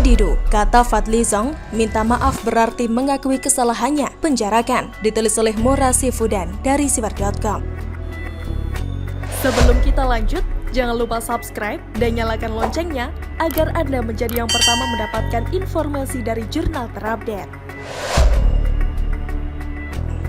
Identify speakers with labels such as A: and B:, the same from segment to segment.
A: Didu, kata Fadlizon, minta maaf berarti mengakui kesalahannya, penjarakan, ditulis oleh Mora Sifudan dari sibar.com.
B: Sebelum kita lanjut, jangan lupa subscribe dan nyalakan loncengnya agar Anda menjadi yang pertama mendapatkan informasi dari jurnal terupdate.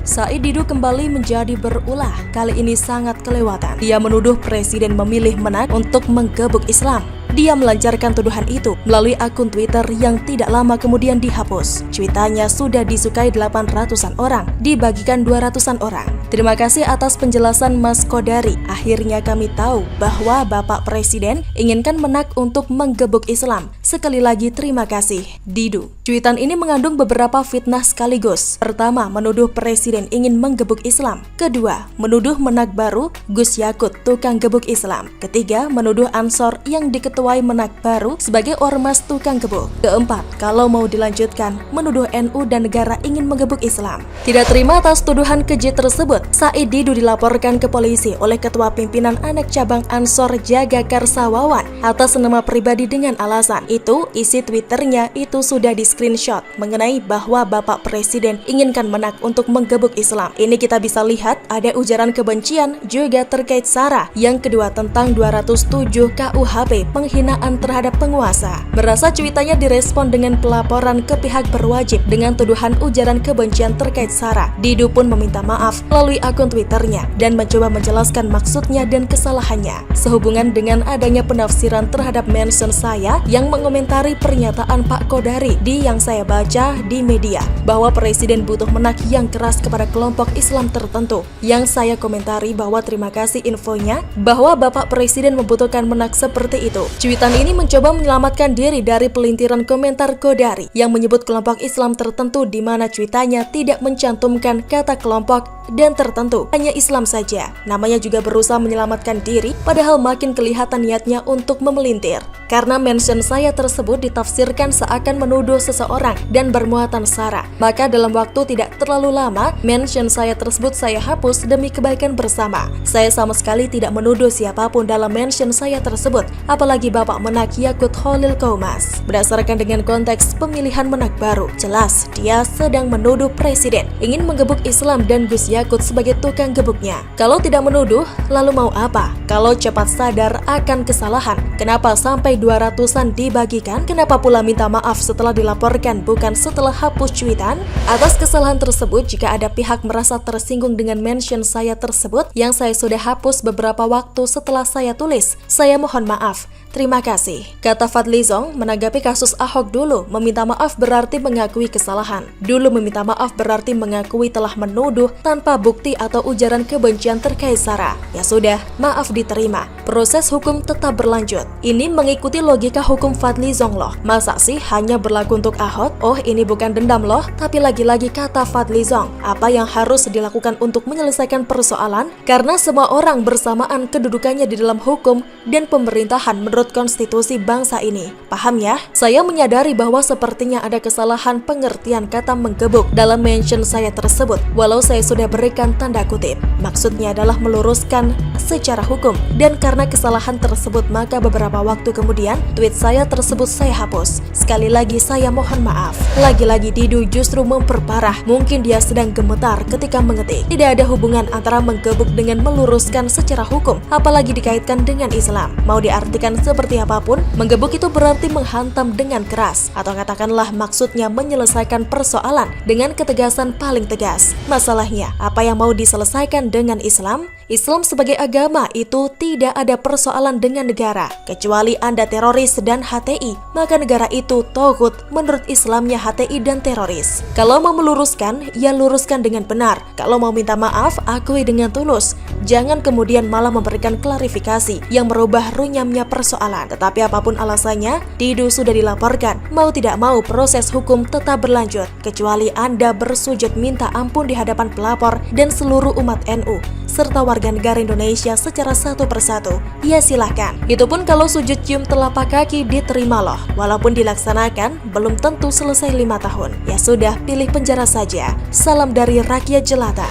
A: Said Didu kembali menjadi berulah, kali ini sangat kelewatan. Dia menuduh Presiden memilih Menak untuk menggebuk Islam. Dia melancarkan tuduhan itu melalui akun Twitter yang tidak lama kemudian dihapus. Cuitannya sudah disukai 800-an orang, dibagikan 200-an orang. Terima kasih atas penjelasan Mas Kodari. Akhirnya kami tahu bahwa Bapak Presiden inginkan Menak untuk menggebuk Islam. Sekali lagi terima kasih, Didu. Cuitan ini mengandung beberapa fitnah sekaligus. Pertama, menuduh Presiden ingin menggebuk Islam. Kedua, menuduh Menak baru, Gus Yakut, tukang gebuk Islam. Ketiga, menuduh Ansor yang diketuai Menak baru sebagai ormas tukang gebuk. Keempat, kalau mau dilanjutkan, menuduh NU dan negara ingin menggebuk Islam. Tidak terima atas tuduhan keji tersebut, Said Didu dilaporkan ke polisi oleh Ketua Pimpinan Anak Cabang Ansor Jaga Karsawawan atas nama pribadi dengan alasan itu isi Twitternya itu sudah di screenshot mengenai bahwa Bapak Presiden inginkan Menak untuk menggebuk Islam. Ini kita bisa lihat ada ujaran kebencian juga terkait SARA. Yang kedua tentang 207 KUHP penghinaan terhadap penguasa. Merasa cuitannya direspon dengan pelaporan ke pihak berwajib dengan tuduhan ujaran kebencian terkait SARA. Didu pun meminta maaf melalui akun Twitternya dan mencoba menjelaskan maksudnya dan kesalahannya sehubungan dengan adanya penafsiran terhadap mention saya yang mengomentari pernyataan Pak Kodari di yang saya baca di media bahwa Presiden butuh Menak yang keras kepada kelompok Islam tertentu. Yang saya komentari bahwa terima kasih infonya bahwa Bapak Presiden membutuhkan Menak seperti itu. Cuitan ini mencoba menyelamatkan diri dari pelintiran komentar Kodari yang menyebut kelompok Islam tertentu di mana cuitannya tidak mencantumkan kata kelompok dan tertentu, hanya Islam saja. Namanya juga berusaha menyelamatkan diri, padahal makin kelihatan niatnya untuk memelintir. Karena mention saya tersebut ditafsirkan seakan menuduh seseorang dan bermuatan SARA. Maka dalam waktu tidak terlalu lama, mention saya tersebut saya hapus demi kebaikan bersama. Saya sama sekali tidak menuduh siapapun dalam mention saya tersebut, apalagi Bapak Menak Yakut Khalil Qaumas. Berdasarkan dengan konteks pemilihan Menak baru, jelas dia sedang menuduh Presiden ingin menggebuk Islam dan Gus Yakut sebagai tukang gebuknya. Kalau tidak menuduh, lalu mau apa? Kalau cepat sadar akan kesalahan, kenapa sampai 200-an dibagikan? Kenapa pula minta maaf setelah dilaporkan bukan setelah hapus cuitan? Atas kesalahan tersebut, jika ada pihak merasa tersinggung dengan mention saya tersebut yang saya sudah hapus beberapa waktu setelah saya tulis, saya mohon maaf. Terima kasih. Kata Fadlizon menanggapi kasus Ahok dulu, meminta maaf berarti mengakui kesalahan. Dulu meminta maaf berarti mengakui telah menuduh tanpa bukti atau ujaran kebencian terkait SARA. Ya sudah, maaf diterima. Proses hukum tetap berlanjut. Ini mengikuti logika hukum Fadlizon loh. Masa sih hanya berlaku untuk Ahok? Oh, ini bukan dendam loh. Tapi lagi-lagi kata Fadlizon, apa yang harus dilakukan untuk menyelesaikan persoalan? Karena semua orang bersamaan kedudukannya di dalam hukum dan pemerintahan menurut konstitusi bangsa ini. Paham ya? Saya menyadari bahwa sepertinya ada kesalahan pengertian kata menggebuk dalam mention saya tersebut, walau saya sudah berikan tanda kutip. Maksudnya adalah meluruskan secara hukum, dan karena kesalahan tersebut maka beberapa waktu kemudian tweet saya tersebut saya hapus. Sekali lagi saya mohon maaf. Lagi-lagi Didu justru memperparah, mungkin dia sedang gemetar ketika mengetik. Tidak ada hubungan antara menggebuk dengan meluruskan secara hukum, apalagi dikaitkan dengan Islam. Mau diartikan seperti apapun, menggebuk itu berarti menghantam dengan keras, atau katakanlah maksudnya menyelesaikan persoalan dengan ketegasan paling tegas. Masalahnya, apa yang mau diselesaikan dengan Islam? Islam sebagai agama itu tidak ada persoalan dengan negara. Kecuali Anda teroris dan HTI, maka negara itu togut menurut Islamnya HTI dan teroris. Kalau mau meluruskan, ya luruskan dengan benar. Kalau mau minta maaf, akui dengan tulus. Jangan kemudian malah memberikan klarifikasi yang merubah runyamnya persoalan. Tetapi apapun alasannya, Didu sudah dilaporkan. Mau tidak mau proses hukum tetap berlanjut. Kecuali Anda bersujud minta ampun di hadapan pelapor dan seluruh umat NU serta warga negara Indonesia secara satu persatu. Ya silahkan. Itupun kalau sujud cium telapak kaki diterima loh. Walaupun dilaksanakan, belum tentu selesai 5 tahun. Ya sudah, pilih penjara saja. Salam dari rakyat jelata.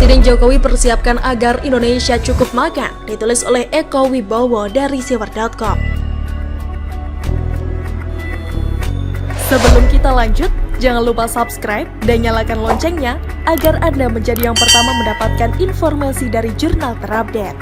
A: Presiden Jokowi persiapkan agar Indonesia cukup makan, ditulis oleh Eko Wibowo dari Siwer.com.
B: Sebelum kita lanjut, jangan lupa subscribe dan nyalakan loncengnya agar Anda menjadi yang pertama mendapatkan informasi dari jurnal terupdate.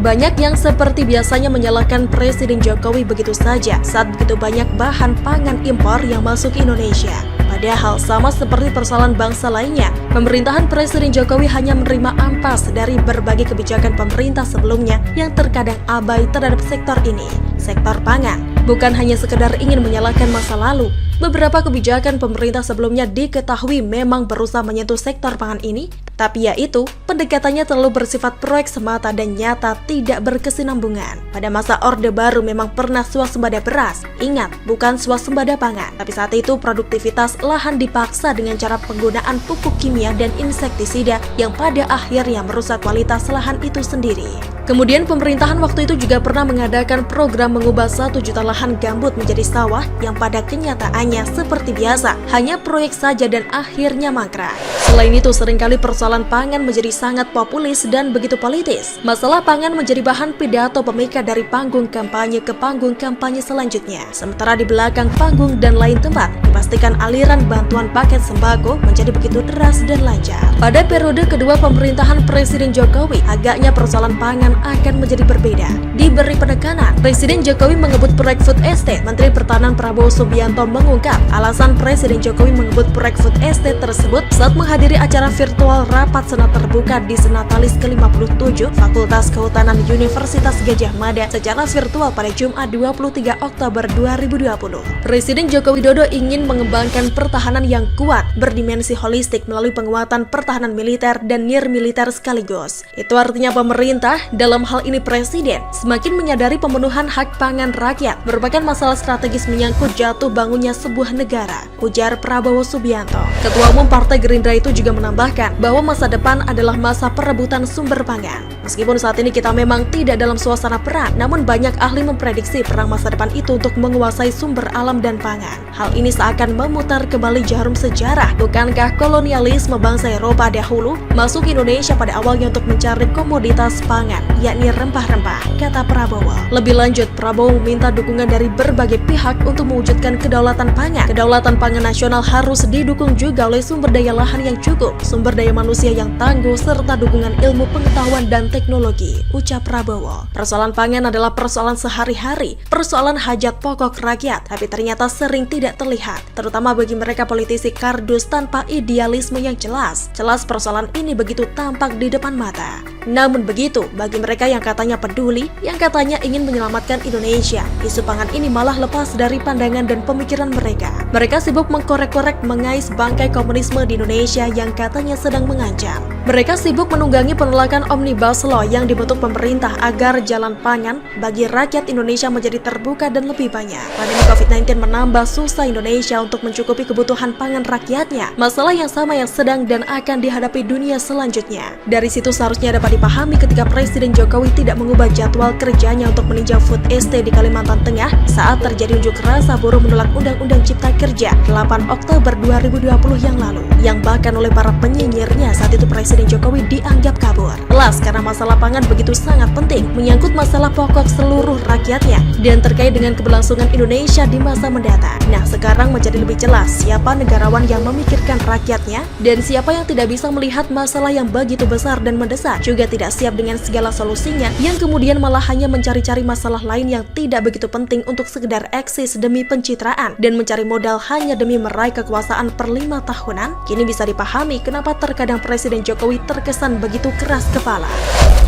A: Banyak yang seperti biasanya menyalahkan Presiden Jokowi begitu saja saat begitu banyak bahan pangan impor yang masuk ke Indonesia. Padahal sama seperti persoalan bangsa lainnya, pemerintahan Presiden Jokowi hanya menerima ampas dari berbagai kebijakan pemerintah sebelumnya yang terkadang abai terhadap sektor ini, sektor pangan. Bukan hanya sekedar ingin menyalahkan masa lalu, beberapa kebijakan pemerintah sebelumnya diketahui memang berusaha menyentuh sektor pangan ini, tapi yaitu pendekatannya terlalu bersifat proyek semata dan nyata tidak berkesinambungan. Pada masa Orde Baru memang pernah swasembada beras, ingat bukan swasembada pangan, tapi saat itu produktivitas lahan dipaksa dengan cara penggunaan pupuk kimia dan insektisida yang pada akhirnya merusak kualitas lahan itu sendiri. Kemudian pemerintahan waktu itu juga pernah mengadakan program mengubah 1 juta lahan gambut menjadi sawah yang pada kenyataannya seperti biasa, hanya proyek saja dan akhirnya mangkrak. Selain itu seringkali persoalan pangan menjadi sangat populis dan begitu politis. Masalah pangan menjadi bahan pidato pemikat dari panggung kampanye ke panggung kampanye selanjutnya. Sementara di belakang panggung dan lain tempat, dipastikan aliran bantuan paket sembako menjadi begitu deras dan lancar. Pada periode kedua pemerintahan Presiden Jokowi, agaknya persoalan pangan akan menjadi berbeda. Diberi penekanan, Presiden Jokowi mengebut proyek food estate. Menteri Pertahanan Prabowo Subianto mengungkap alasan Presiden Jokowi mengebut proyek food estate tersebut saat menghadiri acara virtual rapat senat terbuka di Senatalis ke-57 Fakultas Kehutanan Universitas Gadjah Mada secara virtual pada Jumat 23 Oktober 2020. Presiden Joko Widodo ingin mengembangkan pertahanan yang kuat, berdimensi holistik melalui penguatan pertahanan militer dan nirmiliter sekaligus. Itu artinya pemerintah, dalam hal ini Presiden, semakin menyadari pemenuhan hak pangan rakyat merupakan masalah strategis menyangkut jatuh bangunnya sebuah negara, ujar Prabowo Subianto. Ketua Umum Partai Gerindra itu juga menambahkan bahwa masa depan adalah masa perebutan sumber pangan. Meskipun saat ini kita memang tidak dalam suasana perang, namun banyak ahli memprediksi perang masa depan itu untuk menguasai sumber alam dan pangan. Hal ini seakan memutar kembali jarum sejarah. Bukankah kolonialisme bangsa Eropa dahulu masuk Indonesia pada awalnya untuk mencari komoditas pangan, yakni rempah-rempah, kata Prabowo. Lebih lanjut, Prabowo meminta dukungan dari berbagai pihak untuk mewujudkan kedaulatan pangan. Kedaulatan pangan nasional harus didukung juga oleh sumber daya lahan yang cukup, sumber daya manusia yang tangguh, serta dukungan ilmu pengetahuan dan teknologi, ucap Prabowo. Persoalan pangan adalah persoalan sehari-hari, persoalan hajat pokok rakyat, tapi ternyata sering tidak terlihat, terutama bagi mereka politisi kardus tanpa idealisme yang jelas. Jelas persoalan ini begitu tampak di depan mata. Namun begitu, bagi mereka yang katanya peduli, yang katanya ingin menyelamatkan Indonesia, isu pangan ini malah lepas dari pandangan dan pemikiran mereka. Mereka sibuk mengkorek-korek mengais bangkai komunisme di Indonesia yang katanya sedang mengancam. Mereka sibuk menunggangi penolakan Omnibus Law yang dibentuk pemerintah agar jalan pangan bagi rakyat Indonesia menjadi terbuka dan lebih banyak. Pandemi COVID-19 menambah susah Indonesia untuk mencukupi kebutuhan pangan rakyatnya. Masalah yang sama yang sedang dan akan dihadapi dunia selanjutnya. Dari situ seharusnya dapat dipahami ketika Presiden Jokowi tidak mengubah jadwal kerjanya untuk meninjau food estate di Kalimantan Tengah saat terjadi unjuk rasa buruh menolak Undang-Undang Cipta Kerja 8 Oktober 2020 yang lalu, yang bahkan oleh para penyinyirnya saat itu Presiden Jokowi dianggap kabur. Jelas karena masalah pangan begitu sangat penting, menyangkut masalah pokok seluruh rakyatnya dan terkait dengan keberlangsungan Indonesia di masa mendatang. Nah, sekarang menjadi lebih jelas siapa negarawan yang memikirkan rakyatnya dan siapa yang tidak bisa melihat masalah yang begitu besar dan mendesak, juga tidak siap dengan segala solusinya, yang kemudian malah hanya mencari-cari masalah lain yang tidak begitu penting untuk sekedar eksis demi pencitraan dan mencari modal hanya demi meraih kekuasaan per 5 tahunan. Kini bisa dipahami kenapa terkadang Presiden Jokowi terkesan begitu keras kepala.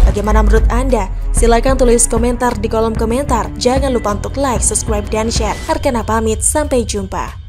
A: Bagaimana menurut Anda? Silahkan tulis komentar di kolom komentar. Jangan lupa untuk like, subscribe, dan share. Arkana pamit, sampai jumpa.